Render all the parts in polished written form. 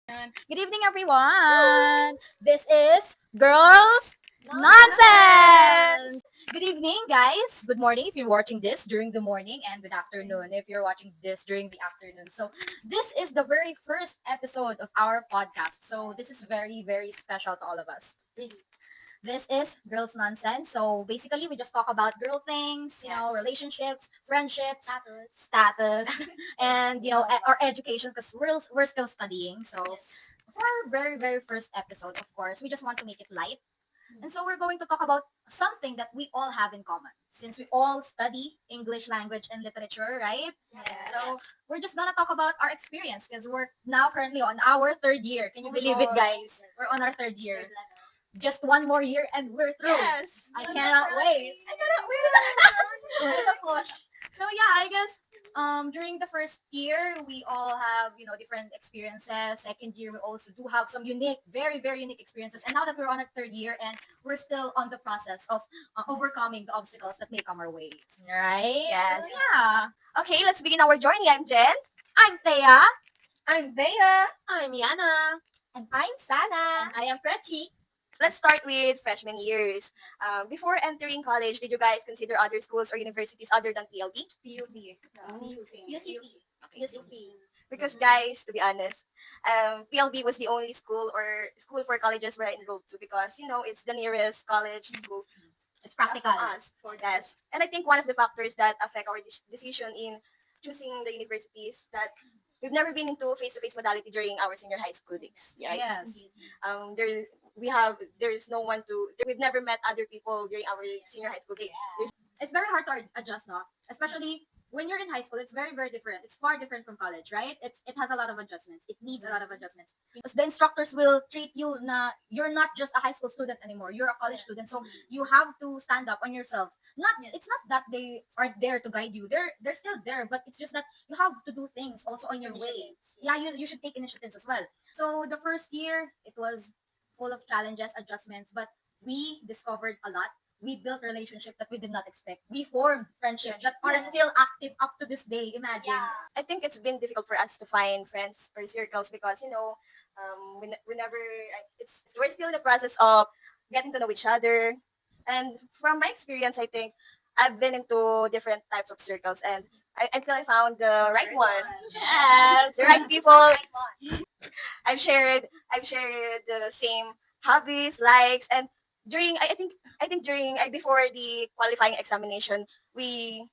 Good evening, everyone. This is Girls Nonsense. Good evening, guys. Good morning if you're watching this during the morning, and good afternoon if you're watching this during the afternoon. So, this is the very first episode of our podcast. So, this is very, very special to all of us. This is Girls Nonsense. So basically, we just talk about girl things, relationships, friendships, status, and our education because we're still studying. So for our very very first episode, of course, we just want to make it light. And so we're going to talk about something that we all have in common since we all study English language and literature, right? Yes. So we're just gonna talk about our experience because we're now currently on our third year. Can you believe it, guys? We're on our third year. Just one more year and we're through. Yes. I cannot wait. So yeah, I guess during the first year we all have different experiences. Second year we also do have some unique, very very unique experiences. And now that we're on our third year and we're still on the process of overcoming the obstacles that may come our way. Right? Yes. So, yeah. Okay, let's begin our journey. I'm Jen. I'm Thea. I'm Althea. I'm Liana. And I'm Sana. And I am Freche. Let's start with freshman years. Before entering college, did you guys consider other schools or universities other than PLB? PUP. UCC. Because guys, to be honest, PLB was the only school for colleges where I enrolled to because it's the nearest college school. It's practical. For us. Yes. And I think one of the factors that affect our decision in choosing the universities that we've never been into face-to-face modality during our senior high school days. Right? Yes. There's no one to, we've never met other people during our senior high school days. It's very hard to adjust now, especially when you're in high school. It's very very different. It's far different from college, right? It has a lot of adjustments. It needs a lot of adjustments because the instructors will treat you na you're not just a high school student anymore. You're a college student, so you have to stand up on yourself. It's not that they are there to guide you. They're still there, but it's just that you have to do things also on your way. Yeah, you should take initiatives as well. So the first year it was full of challenges, adjustments, but we discovered a lot. We built relationships that we did not expect. We formed friendships that are still active up to this day. Imagine. I think it's been difficult for us to find friends or circles because we never we're still in the process of getting to know each other. And from my experience, I think I've been into different types of circles and until I found the right one. Yes. The right people. I've shared the same hobbies, likes, and during I think during before the qualifying examination, we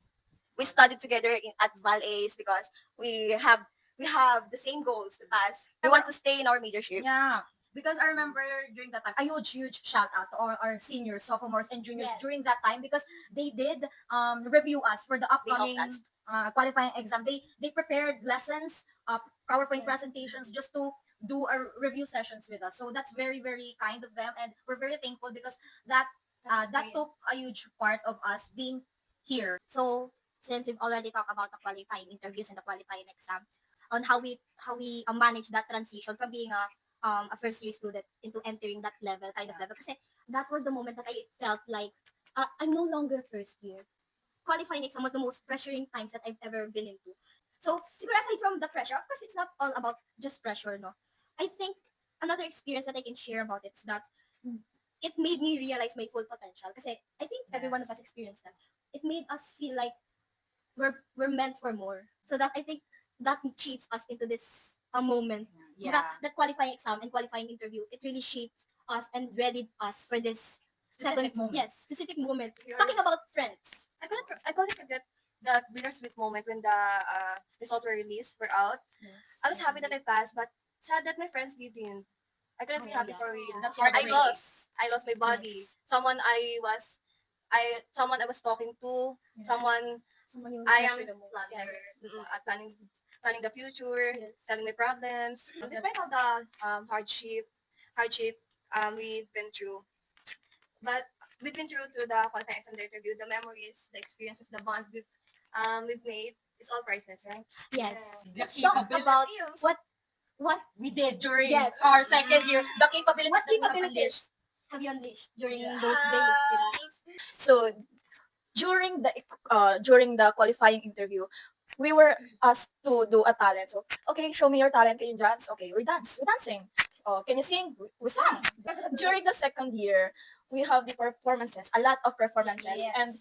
studied together at Val A's because we have the same goals to pass. We want to stay in our majorship. Yeah. Because I remember during that time, a huge shout out to all our seniors, sophomores, and juniors during that time because they did review us for the upcoming qualifying exam. They prepared lessons, PowerPoint presentations just to do our review sessions with us. So that's very very kind of them, and we're very thankful because that took a huge part of us being here. So since we've already talked about the qualifying interviews and the qualifying exam, on how we manage that transition from being a first year student into entering that level kasi that was the moment that I felt like I'm no longer first year. Qualifying exam was the most pressuring times that I've ever been into. So siguro aside from the pressure, of course it's not all about just pressure, no. I think another experience that I can share about it is that it made me realize my full potential. Kasi I think every one of us experienced that. It made us feel like we're meant for more. So that I think that shapes us into this a moment. Yeah. That qualifying exam and qualifying interview, it really shaped us and readied us for this Specific moment. specific moment. Talking about friends. I couldn't forget that bittersweet moment when the results were released, were out. Yes. I was happy that I passed, but sad that my friends didn't. I couldn't be happy for real. That's I heartbreaking. lost my body. Yes. Someone I was talking to. Someone Someone yung I am pressure the most. yes, planning the future, Yes. telling my problems. Despite all the hardship we've been through, but we've been through the qualifying exam, the interview, the memories, the experiences, the bond we've made. It's all priceless, right? Yes. The Let's talk about what we did during Yes. our second year. The capabilities. what that we have capabilities have you unleashed during those days? Diba? So during the qualifying interview, we were asked to do a talent. So, okay, show me your talent. Can you dance? Okay, we dance. We're dancing. Oh, can you sing? We sang. During the second year, we have the performances, a lot of performances, Yes. and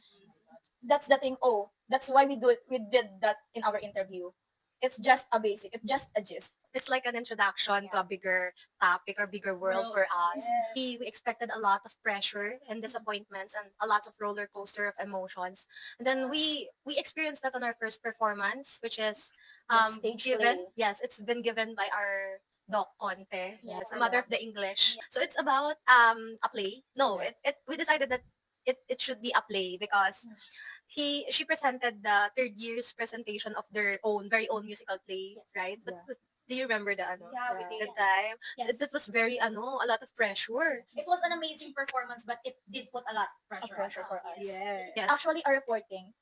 that's the thing. Oh, that's why we do it. We did that in our interview. It's just a basic. It's just a gist. It's like an introduction to a bigger topic or bigger world for us. We expected a lot of pressure and disappointments and a lot of roller coaster of emotions. And then we experienced that on our first performance, which is The stage given. play. Yes, it's been given by our Doc Conte. Yeah. Yes, the mother of the English. So it's about a play. No, it we decided that it should be a play because she presented the third year's presentation of their own very own musical play, right? But do you remember the ano? Yeah, we Yeah. did. The time? Yes. That was very a lot of pressure. It was an amazing performance, but it did put a lot of pressure, pressure on for us. us. Yes. It's actually a reporting,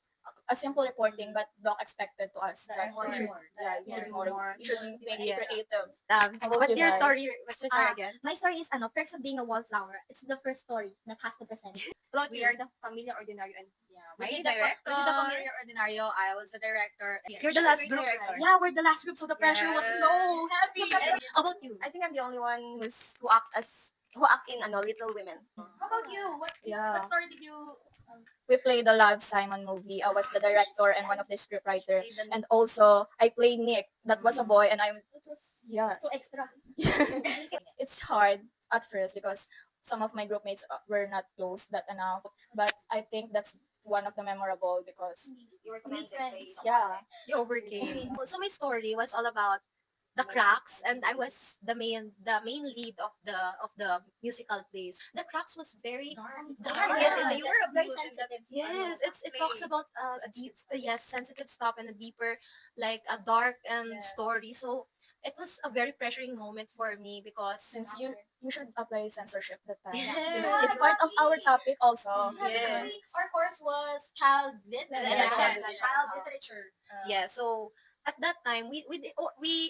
a simple reporting, but Doc expected to us that More, we should, more. we should more, we should make it Yeah. creative. Um, How about what's you your guys? story? What's your story Ah, again? My story is perks of being a wallflower. It's the first story that has to present. About We you? are the familia ordinario and Yeah, We we did did the director. we did the familiar ordinario. I was the director. You're the last group, right? Yeah, we're the last group, so the pressure was Yeah. so heavy. How about you? I think I'm the only one who act in Little Women. How about you? What Yeah. story did you? We played the Love Simon movie. I was the director and one of the scriptwriter, and also I played Nick. That was a boy, and I'm yeah. So extra. It's hard at first because some of my group mates were not close that enough, but I think that's one of the memorable because You were commended friends. yeah. You overcame. So my story was all about the cracks, and I was the main lead of the musical plays. The cracks was very dark. Yes, Yes, you were a very sensitive. yes, it talks about a deep, yes, sensitive stuff and a deeper, like a dark and story. So it was a very pressuring moment for me because Since you should apply censorship that time. Yes. Since it's part of our topic also. Yes. Our course was child lit. Yeah, Child literature. yeah, so at that time we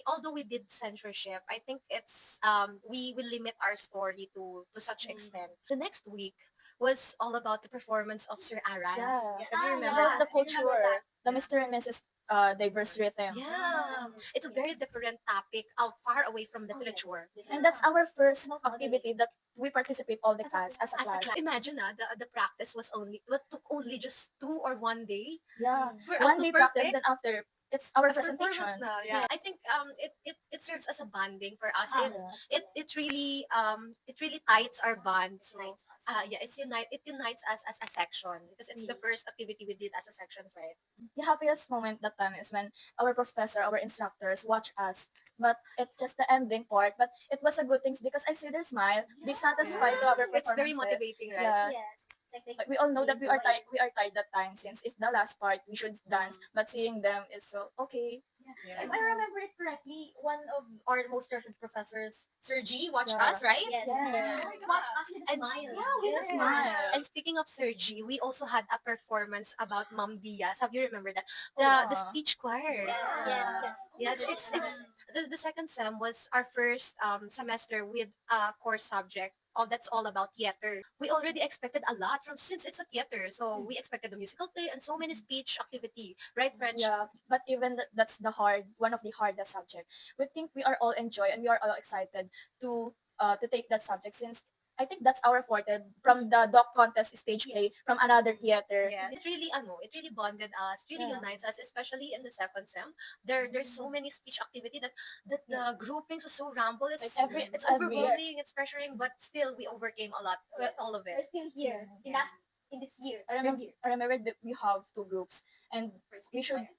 although we did censorship, I think it's we will limit our story to such extent. The next week was all about the performance of Sir Aras. Yeah. Have you remember? Yeah. The culture, the Mr. and Mrs. Diverse rhythm. Yeah, it's a very different topic, far away from literature. And that's our first activity that we participate all the class as a As a class. class, imagine the practice was took only just 2 or 1 day. Yeah. For us One to day practice, perfect then after it's our a performance presentation. na. Yeah. I think it serves as a bonding for us. Yeah. It really ties our bond. So yeah, it unites us as a section because it's the first activity we did as a section, right? The happiest moment that time is when our professor, our instructors watch us. But it's just the ending part. But it was a good thing because I see their smile. Be satisfied to our performances. It's very motivating, right? Yeah. Yes. Like But we all know that we are tired. We are tired that time since it's the last part. We should dance, but seeing them is so okay. If I remember it correctly, one of our most treasured professors, Sir G, watched Yeah. us, right? Yes. Yeah. Watch us with a And smile. Yeah, with a Yeah. smile. And speaking of Sergi, we also had a performance about Ma'am Diaz. Have you remember that? Yeah. The speech choir. Yes. Yes, it's the second sem was our first semester with a core subject. That's all about theater. We already expected a lot from since it's a theater. So we expected a musical play and so many speech activity, right, French? Yeah, but even that's the one of the hardest subject. We think we are all enjoy and we are all excited to take that subject since I think that's our forte from the doc contest stage play from another theater. Yeah, it really bonded us, really Yeah. unites us, especially in the second sem. There's so many speech activity that the groupings was so ramble. It's It's it's every- overwhelming, it's pressuring, but still we overcame a lot, all of We're it. still here in this year. I remember that we have two groups and we should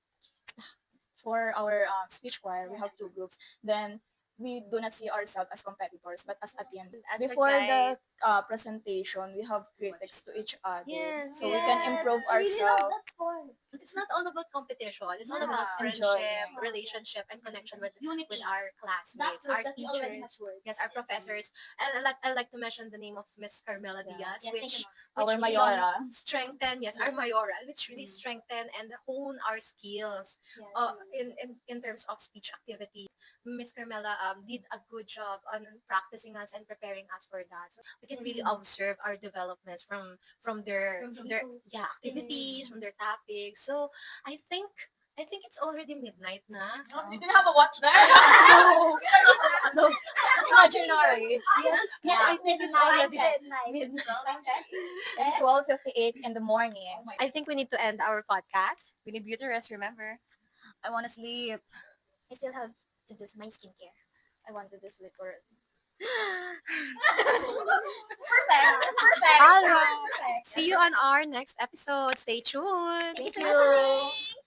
for our speech choir we have two groups. Then we do not see ourselves as competitors but as a team. As a Before the guide. presentation, we have critics to each other. Yes, So we can improve I really love ourselves. that part. It's not all about competition. It's all Yeah. about friendship, Enjoying. relationship, and connection with Unity. our That classmates, proof our that we already teachers. matured. Yes, our professors. And I like to mention the name of Miss Carmela Diaz, Yes, thank which you, Our which mayora. strengthen, yes, our mayora, which really strengthen and hone our skills Yes. in terms of speech activity. Miss Carmela did a good job on practicing us and preparing us for that. So we can really observe our developments from their From their people. activities, from their topics. So I think I think it's already midnight na. You didn't have a watch there? No. Imaginary. Yes, it's midnight. It's 12:58 in the morning. I think we need to end our podcast. We need you to rest, remember? I want to sleep. I still have to do my skincare. I wanted to sleep already. All right. See you on our next episode. Stay tuned. Thank you for listening.